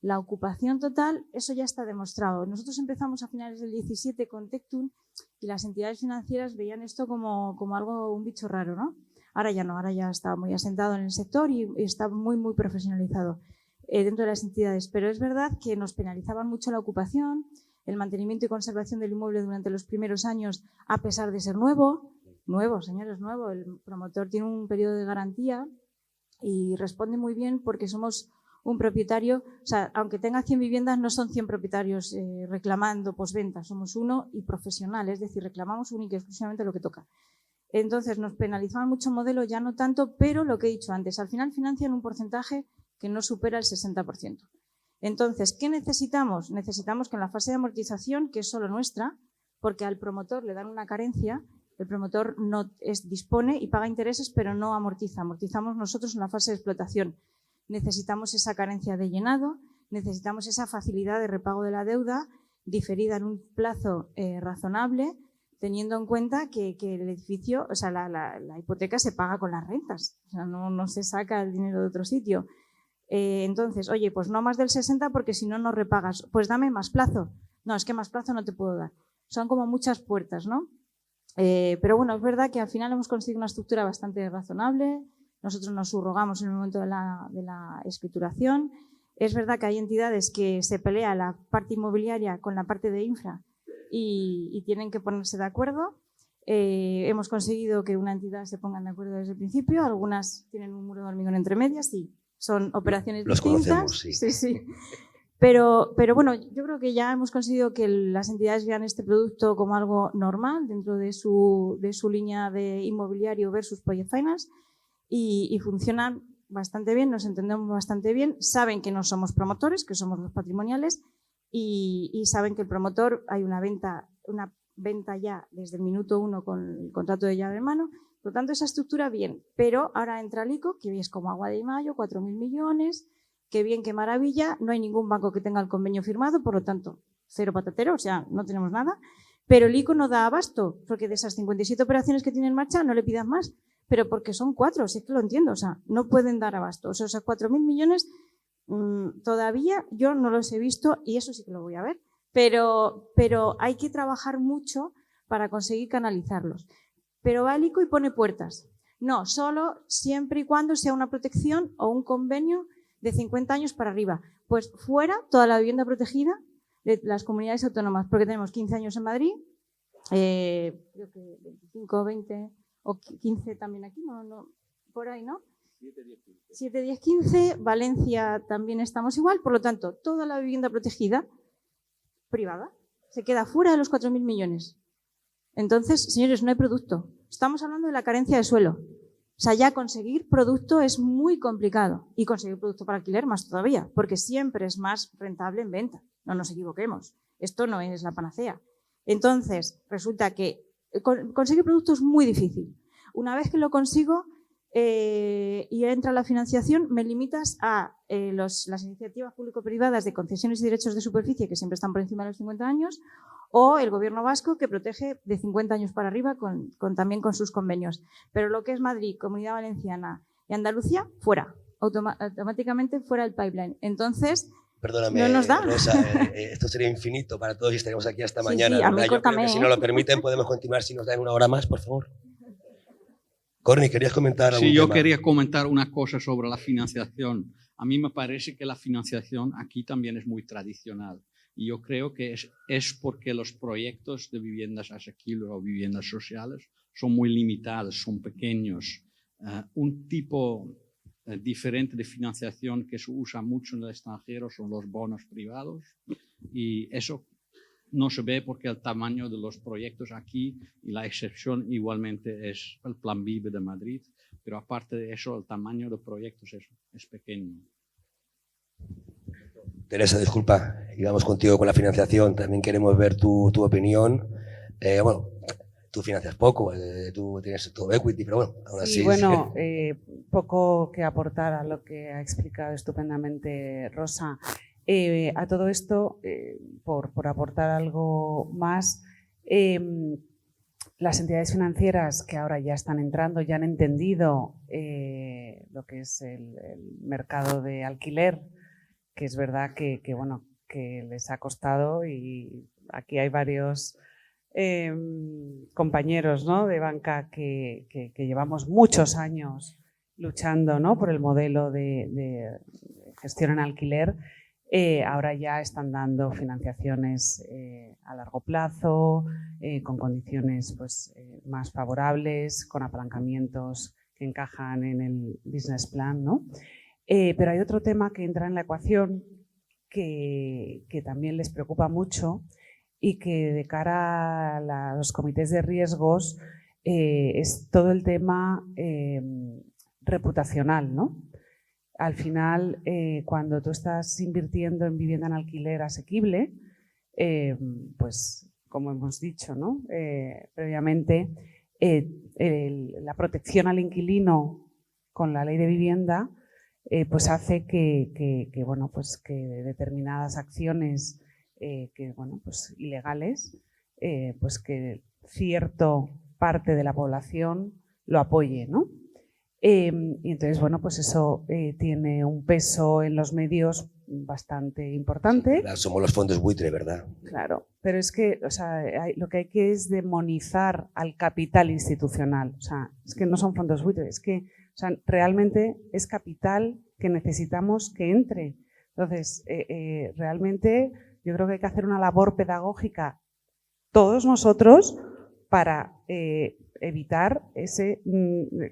E: La ocupación total, eso ya está demostrado. Nosotros empezamos a finales del 17 con Tectun y las entidades financieras veían esto como algo, un bicho raro, ¿no? Ahora ya no, ahora ya está muy asentado en el sector y está muy, muy profesionalizado dentro de las entidades. Pero es verdad que nos penalizaban mucho la ocupación, el mantenimiento y conservación del inmueble durante los primeros años, a pesar de ser nuevo, señores, nuevo. El promotor tiene un periodo de garantía y responde muy bien porque somos un propietario, o sea, aunque tenga 100 viviendas, no son 100 propietarios reclamando postventa, somos uno y profesional, es decir, reclamamos única y exclusivamente lo que toca. Entonces, nos penalizaban mucho el modelo, ya no tanto, pero lo que he dicho antes, al final financian un porcentaje que no supera el 60%. Entonces, ¿qué necesitamos? Necesitamos que en la fase de amortización, que es solo nuestra, porque al promotor le dan una carencia, el promotor dispone y paga intereses, pero no amortiza. Amortizamos nosotros en la fase de explotación. Necesitamos esa carencia de llenado, necesitamos esa facilidad de repago de la deuda diferida en un plazo razonable, teniendo en cuenta que el edificio, o sea, la hipoteca se paga con las rentas, o sea, no se saca el dinero de otro sitio. Entonces, oye, pues no más del 60 porque si no, no repagas. Pues dame más plazo. No, es que más plazo no te puedo dar. Son como muchas puertas, ¿no? Pero bueno, es verdad que al final hemos conseguido una estructura bastante razonable. Nosotros nos subrogamos en el momento de la escrituración. Es verdad que hay entidades que se pelea la parte inmobiliaria con la parte de infra y tienen que ponerse de acuerdo. Hemos conseguido que una entidad se ponga de acuerdo desde el principio. Algunas tienen un muro de hormigón entre medias y son operaciones distintas.
B: Los conocemos, sí.
E: Sí. Pero bueno, yo creo que ya hemos conseguido que las entidades vean este producto como algo normal dentro de su línea de inmobiliario versus Project Finance y funcionan bastante bien, nos entendemos bastante bien, saben que no somos promotores, que somos los patrimoniales y saben que el promotor hay una venta ya desde el minuto 1 con el contrato de llave en mano. Por lo tanto, esa estructura bien, pero ahora entra el ICO, que es como agua de mayo, 4.000 millones, qué bien, qué maravilla, no hay ningún banco que tenga el convenio firmado, por lo tanto, cero patatero, o sea, no tenemos nada, pero el ICO no da abasto, porque de esas 57 operaciones que tiene en marcha no le pidas más, pero porque son 4, si es que lo entiendo, o sea, no pueden dar abasto, o sea, esos 4.000 millones todavía yo no los he visto y eso sí que lo voy a ver, pero hay que trabajar mucho para conseguir canalizarlos. Pero va el ICO y pone puertas. No, solo siempre y cuando sea una protección o un convenio de 50 años para arriba. Pues fuera toda la vivienda protegida, de las comunidades autónomas, porque tenemos 15 años en Madrid, creo que 25, 20 o 15 también aquí, no, por ahí, ¿no? 7, 10, 15. Valencia también estamos igual, por lo tanto, toda la vivienda protegida privada se queda fuera de los 4.000 millones. Entonces, señores, no hay producto. Estamos hablando de la carencia de suelo. O sea, ya conseguir producto es muy complicado y conseguir producto para alquiler más todavía, porque siempre es más rentable en venta. No nos equivoquemos. Esto no es la panacea. Entonces, resulta que conseguir producto es muy difícil. Una vez que lo consigo y entra la financiación, me limitas a las iniciativas público-privadas de concesiones y derechos de superficie, que siempre están por encima de los 50 años, o el gobierno vasco, que protege de 50 años para arriba también con sus convenios. Pero lo que es Madrid, Comunidad Valenciana y Andalucía, fuera, automáticamente fuera del pipeline. Entonces,
B: perdóname,
E: no nos da.
B: Rosa, esto sería infinito para todos y estaríamos aquí hasta mañana.
E: Sí, a mí córtame,
B: si nos lo permiten, podemos continuar si nos dan una hora más, por favor. Corny, ¿querías comentar algo?
C: Sí, yo quería comentar una cosa sobre la financiación. A mí me parece que la financiación aquí también es muy tradicional. Y yo creo que es porque los proyectos de viviendas asequibles o viviendas sociales son muy limitados, son pequeños. Un tipo diferente de financiación que se usa mucho en el extranjero son los bonos privados. Y eso no se ve porque el tamaño de los proyectos aquí, y la excepción igualmente es el Plan VIVE de Madrid, pero aparte de eso el tamaño de proyectos es pequeño.
B: Teresa, disculpa, íbamos contigo con la financiación, también queremos ver tu opinión. Bueno, tú financias poco, tú tienes todo equity, pero bueno, aún así...
D: Sí, bueno, poco que aportar a lo que ha explicado estupendamente Rosa. A todo esto, por aportar algo más, las entidades financieras que ahora ya están entrando, ya han entendido lo que es el mercado de alquiler, que es verdad que les ha costado, y aquí hay varios compañeros, ¿no?, de banca que llevamos muchos años luchando, ¿no?, por el modelo de gestión en alquiler. Ahora ya están dando financiaciones a largo plazo, con condiciones pues, más favorables, con apalancamientos que encajan en el business plan, ¿no? Pero hay otro tema que entra en la ecuación que también les preocupa mucho y que de cara a los comités de riesgos es todo el tema reputacional, ¿no? Al final, cuando tú estás invirtiendo en vivienda en alquiler asequible, pues como hemos dicho, ¿no?, previamente, la protección al inquilino con la ley de vivienda pues hace que determinadas acciones pues ilegales, pues que cierta parte de la población lo apoye, ¿no? Y entonces, bueno, pues eso tiene un peso en los medios bastante importante.
B: Sí, claro, somos los fondos buitre, ¿verdad?
D: Claro, pero es que, o sea, lo que hay que es demonizar al capital institucional. O sea, es que no son fondos buitre, es que, o sea, realmente es capital que necesitamos que entre. Entonces, realmente yo creo que hay que hacer una labor pedagógica todos nosotros para evitar ese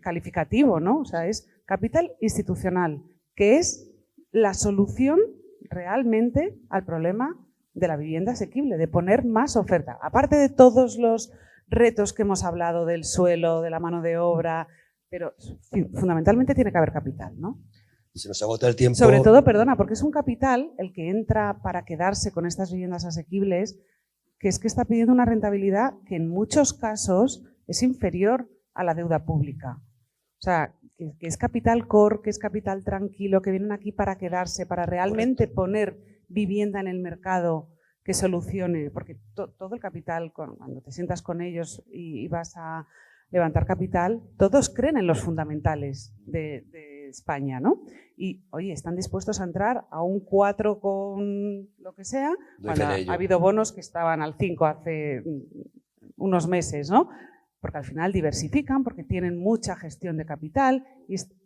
D: calificativo, ¿no? O sea, es capital institucional, que es la solución realmente al problema de la vivienda asequible, de poner más oferta. Aparte de todos los retos que hemos hablado del suelo, de la mano de obra, pero fundamentalmente tiene que haber capital, ¿no?
B: Se nos agota el tiempo.
D: Sobre todo, perdona, porque es un capital el que entra para quedarse con estas viviendas asequibles, que es que está pidiendo una rentabilidad que en muchos casos es inferior a la deuda pública. O sea, que es capital core, que es capital tranquilo, que vienen aquí para quedarse, para realmente poner vivienda en el mercado que solucione, porque todo el capital, cuando te sientas con ellos y vas a levantar capital, todos creen en los fundamentales de España, ¿no? Y, oye, están dispuestos a entrar a un 4 con lo que sea, cuando ha habido bonos que estaban al 5 hace unos meses, ¿no? porque al final diversifican, porque tienen mucha gestión de capital,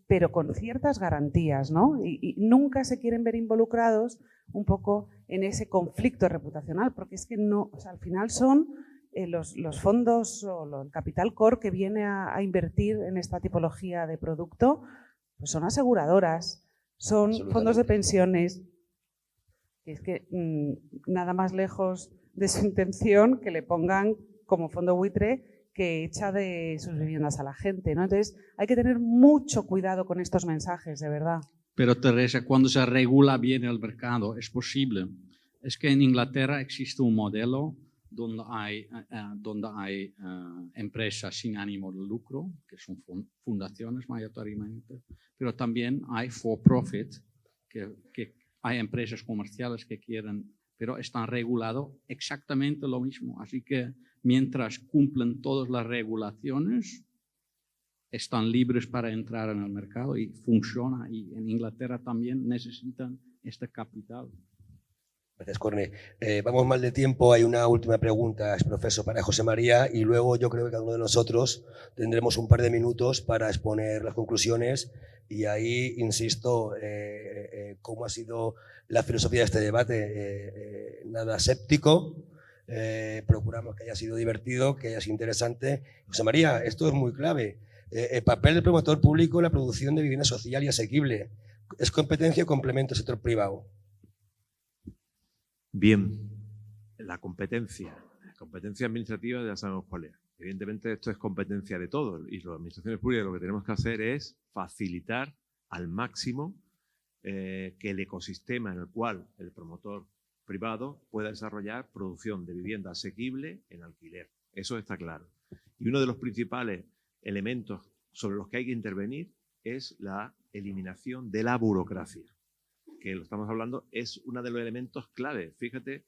D: pero con ciertas garantías, ¿no? Y nunca se quieren ver involucrados un poco en ese conflicto reputacional, porque es que no, o sea, al final son los fondos o el capital core que viene a invertir en esta tipología de producto, pues son aseguradoras, son fondos de pensiones. Es que nada más lejos de su intención que le pongan como fondo buitre que echa de sus viviendas a la gente, ¿no? Entonces hay que tener mucho cuidado con estos mensajes, de verdad.
C: Pero Teresa, cuando se regula bien el mercado, es posible. Es que en Inglaterra existe un modelo donde hay empresas sin ánimo de lucro, que son fundaciones mayoritariamente, pero también hay for-profit, que hay empresas comerciales que quieren, pero están regulados exactamente lo mismo. Así que mientras cumplen todas las regulaciones, están libres para entrar en el mercado y funciona. Y en Inglaterra también necesitan este capital.
B: Gracias, Corne. Vamos mal de tiempo. Hay una última pregunta, profesor, para José María, y luego yo creo que cada uno de nosotros tendremos un par de minutos para exponer las conclusiones. Y ahí, insisto, cómo ha sido la filosofía de este debate. Nada séptico. Procuramos que haya sido divertido, que haya sido interesante. José María, esto es muy clave. El papel del promotor público en la producción de vivienda social y asequible. ¿Es competencia o complemento del sector privado?
F: Bien, la competencia administrativa ya sabemos cuál es. Evidentemente esto es competencia de todos y las administraciones públicas lo que tenemos que hacer es facilitar al máximo que el ecosistema en el cual el promotor privado pueda desarrollar producción de vivienda asequible en alquiler. Eso está claro. Y uno de los principales elementos sobre los que hay que intervenir es la eliminación de la burocracia, que lo estamos hablando, es uno de los elementos clave. Fíjate,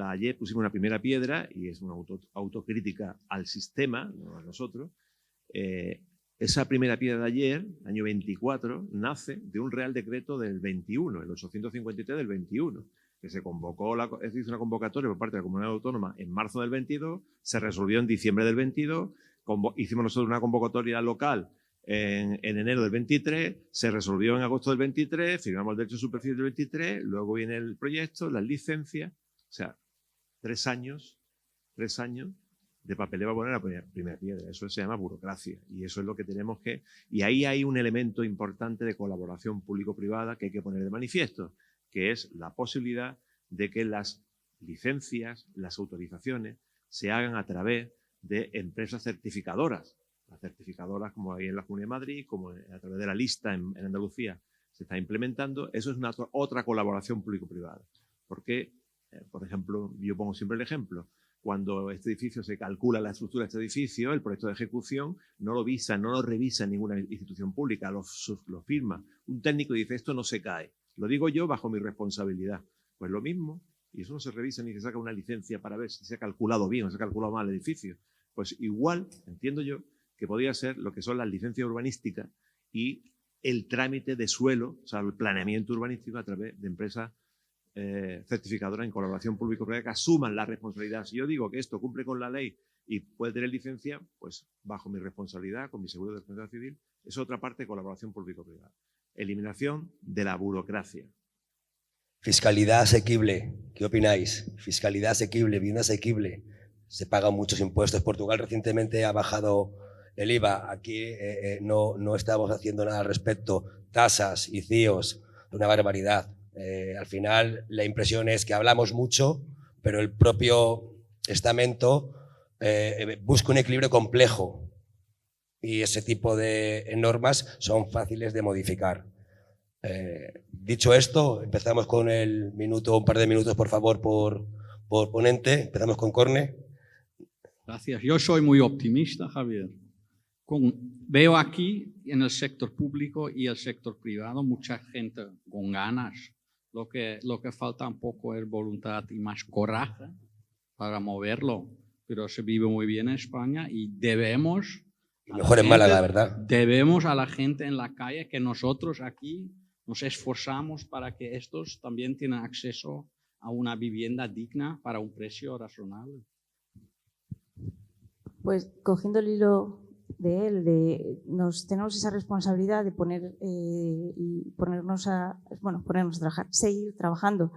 F: ayer pusimos una primera piedra y es una autocrítica al sistema, no a nosotros. Esa primera piedra de ayer, año 24, nace de un Real Decreto del 21, el 853 del 21, que se convocó, hizo una convocatoria por parte de la Comunidad Autónoma en marzo del 22, se resolvió en diciembre del 22, hicimos nosotros una convocatoria local en enero del 23, se resolvió en agosto del 23, firmamos el derecho de superficie del 23, luego viene el proyecto, las licencias, o sea, 3 años de papeleo para poner la primera piedra. Eso se llama burocracia y eso es lo que tenemos que... Y ahí hay un elemento importante de colaboración público-privada que hay que poner de manifiesto, que es la posibilidad de que las licencias, las autorizaciones, se hagan a través de empresas certificadoras. Las certificadoras, como hay en la Comunidad de Madrid, como a través de la lista en Andalucía se está implementando. Eso es otra colaboración público-privada. Porque, por ejemplo, yo pongo siempre el ejemplo, cuando este edificio se calcula la estructura de este edificio, el proyecto de ejecución no lo revisa ninguna institución pública, lo firma un técnico y dice esto no se cae. Lo digo yo bajo mi responsabilidad. Pues lo mismo, y eso no se revisa ni se saca una licencia para ver si se ha calculado bien o se ha calculado mal el edificio. Pues igual, entiendo yo, que podría ser lo que son las licencias urbanísticas y el trámite de suelo, o sea, el planeamiento urbanístico a través de empresas certificadoras en colaboración público-privada que asuman la responsabilidad. Si yo digo que esto cumple con la ley y puede tener licencia, pues bajo mi responsabilidad, con mi seguro de responsabilidad civil, es otra parte de colaboración público-privada. Eliminación de la burocracia.
B: Fiscalidad asequible, ¿qué opináis? Fiscalidad asequible, vivienda asequible. Se pagan muchos impuestos. Portugal recientemente ha bajado el IVA. Aquí no estamos haciendo nada al respecto. Tasas y CIOs, una barbaridad. Al final la impresión es que hablamos mucho, pero el propio estamento busca un equilibrio complejo y ese tipo de normas son fáciles de modificar. Dicho esto, empezamos con un par de minutos, por favor, por ponente. Empezamos con Corne.
C: Gracias. Yo soy muy optimista, Javier. Veo aquí en el sector público y el sector privado mucha gente con ganas. Lo que falta un poco es voluntad y más coraje para moverlo. Pero se vive muy bien en España y debemos...
B: Mejor en Málaga, ¿verdad?
C: Debemos a la gente en la calle que nosotros aquí nos esforzamos para que estos también tengan acceso a una vivienda digna para un precio razonable.
E: pues cogiendo el hilo de él, tenemos esa responsabilidad de ponernos a trabajar, seguir trabajando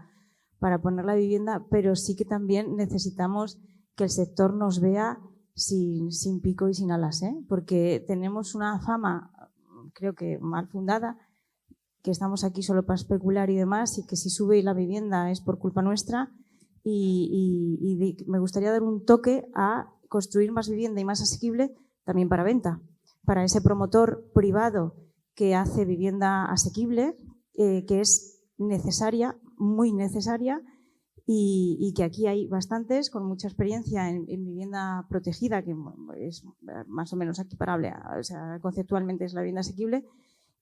E: para poner la vivienda, pero sí que también necesitamos que el sector nos vea sin pico y sin alas, porque tenemos una fama, creo que mal fundada, que estamos aquí solo para especular y demás, y que si sube la vivienda es por culpa nuestra, y me gustaría dar un toque a construir más vivienda y más asequible también para venta, para ese promotor privado que hace vivienda asequible, que es necesaria, muy necesaria, y que aquí hay bastantes con mucha experiencia en vivienda protegida, que es más o menos equiparable, o sea, conceptualmente es la vivienda asequible,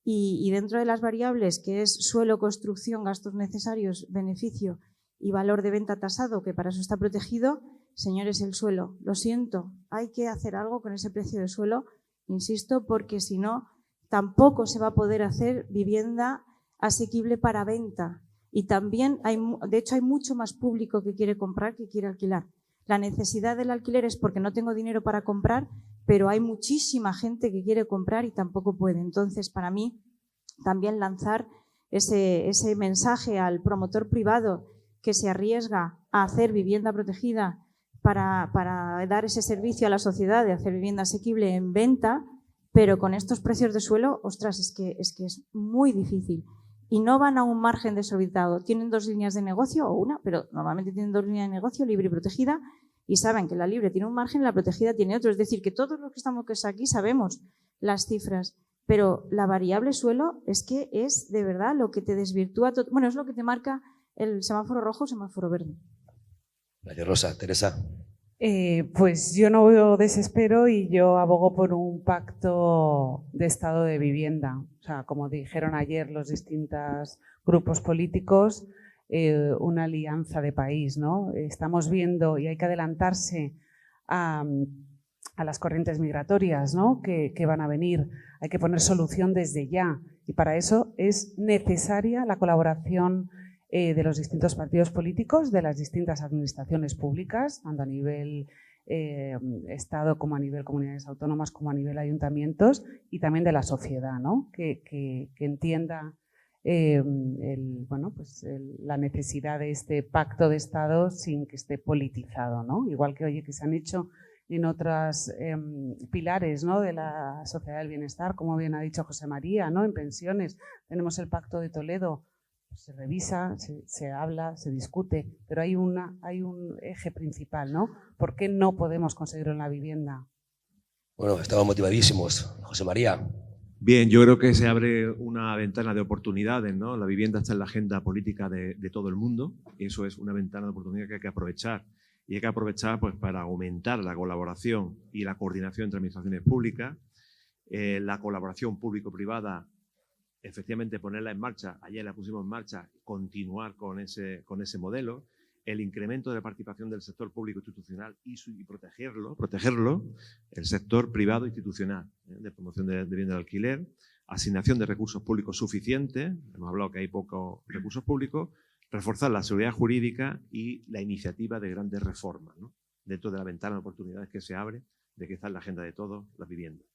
E: y dentro de las variables que es suelo, construcción, gastos necesarios, beneficio y valor de venta tasado, que para eso está protegido, señores, el suelo, lo siento, hay que hacer algo con ese precio de suelo, insisto, porque si no, tampoco se va a poder hacer vivienda asequible para venta. Y también, de hecho, hay mucho más público que quiere comprar que quiere alquilar. La necesidad del alquiler es porque no tengo dinero para comprar, pero hay muchísima gente que quiere comprar y tampoco puede. Entonces, para mí, también lanzar ese mensaje al promotor privado que se arriesga a hacer vivienda protegida para dar ese servicio a la sociedad de hacer vivienda asequible en venta, pero con estos precios de suelo, ostras, es que es muy difícil. Y no van a un margen desorbitado. Tienen 2 líneas de negocio o una, pero normalmente tienen 2 líneas de negocio, libre y protegida, y saben que la libre tiene un margen y la protegida tiene otro. Es decir, que todos los que estamos aquí sabemos las cifras, pero la variable suelo es que es de verdad lo que te desvirtúa. Bueno, es lo que te marca el semáforo rojo o semáforo verde.
B: Gracias, Rosa. Teresa.
D: Pues yo no desespero y yo abogo por un pacto de estado de vivienda. O sea, como dijeron ayer los distintos grupos políticos, una alianza de país, ¿no? Estamos viendo, y hay que adelantarse a las corrientes migratorias, ¿no? que van a venir. Hay que poner solución desde ya. Y para eso es necesaria la colaboración de los distintos partidos políticos, de las distintas administraciones públicas, tanto a nivel Estado como a nivel comunidades autónomas, como a nivel ayuntamientos, y también de la sociedad, ¿no? que entienda la necesidad de este pacto de Estado sin que esté politizado, ¿no? Igual que se han hecho en otros pilares, ¿no? de la sociedad del bienestar, como bien ha dicho José María, ¿no? En pensiones tenemos el Pacto de Toledo. Se revisa, se habla, se discute, pero hay un eje principal, ¿no? ¿Por qué no podemos conseguirlo en la vivienda?
B: Bueno, estamos motivadísimos. José María.
F: Bien, yo creo que se abre una ventana de oportunidades, ¿no? La vivienda está en la agenda política de todo el mundo y eso es una ventana de oportunidad que hay que aprovechar. Y hay que aprovechar pues, para aumentar la colaboración y la coordinación entre administraciones públicas, la colaboración público-privada, efectivamente ponerla en marcha, ayer la pusimos en marcha, continuar con ese modelo, el incremento de la participación del sector público institucional y protegerlo, el sector privado institucional, de promoción de vivienda de alquiler, asignación de recursos públicos suficientes, hemos hablado que hay pocos recursos públicos, reforzar la seguridad jurídica y la iniciativa de grandes reformas, ¿no? Dentro de la ventana de oportunidades que se abre de que está en la agenda de todos la vivienda.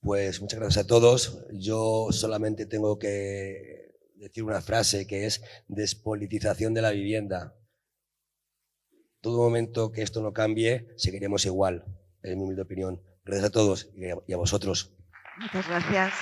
B: Pues muchas gracias a todos. Yo solamente tengo que decir una frase que es despolitización de la vivienda. Todo momento que esto no cambie, seguiremos igual, en mi humilde opinión. Gracias a todos y a vosotros.
A: Muchas gracias.